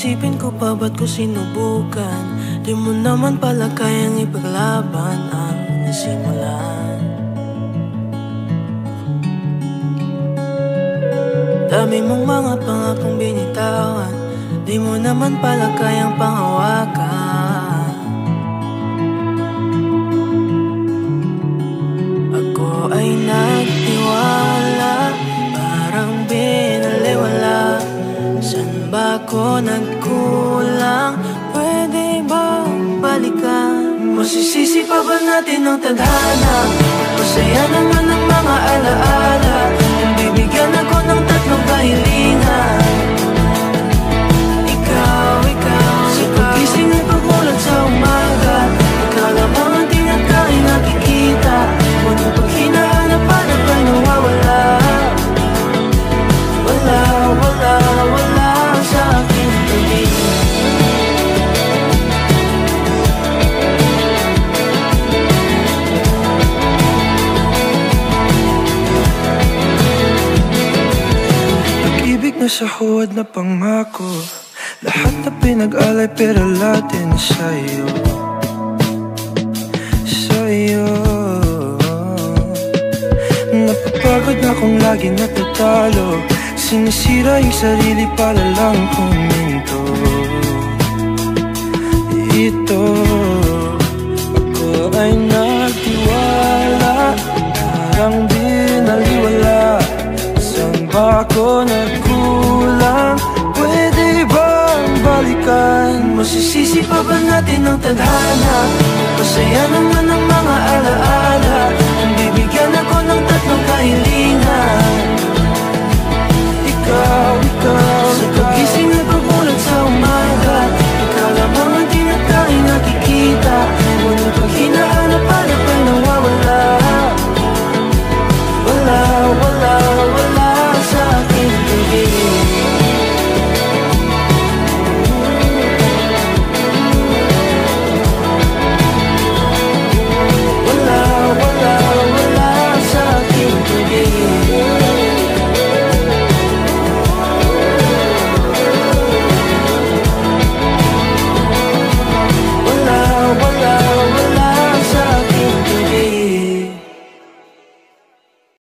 Isipin ko pa ba't ko sinubukan? Di mo naman pala kayang ipaglaban ang nasimulan. Dami mong mga pangakong binitawan, di mo naman pala kayang panghawakan. Ako ay nagtiwala, parang binaliwala. Saan ba ako nagkulang? Pwede ba balikan? Masisisi pa ba natin ang tadhana? Masaya naman ang mga alaala. Kung bibigyan ako ng tatlong kahilingan, ikaw, sa pagising at pagmulat sa umaga, ikaw lamang ang tinatanging nakikita. Ngunit pag hinahanap hanap ay nawawala. Wala sa aking pag-ibig. Pag-ibig na sa huwad na pangako, lahat na pinag-alay pero latin sa'yo. Napapagod na kung lagi natatalo, sinisira yung sarili para lang kuminto. Ito, ako ay nagtiwala, parang binaliwala. Saan ba ako nagkulang? Pwede bang balikan? Masisisi pa ba natin ang tadhana? Masaya naman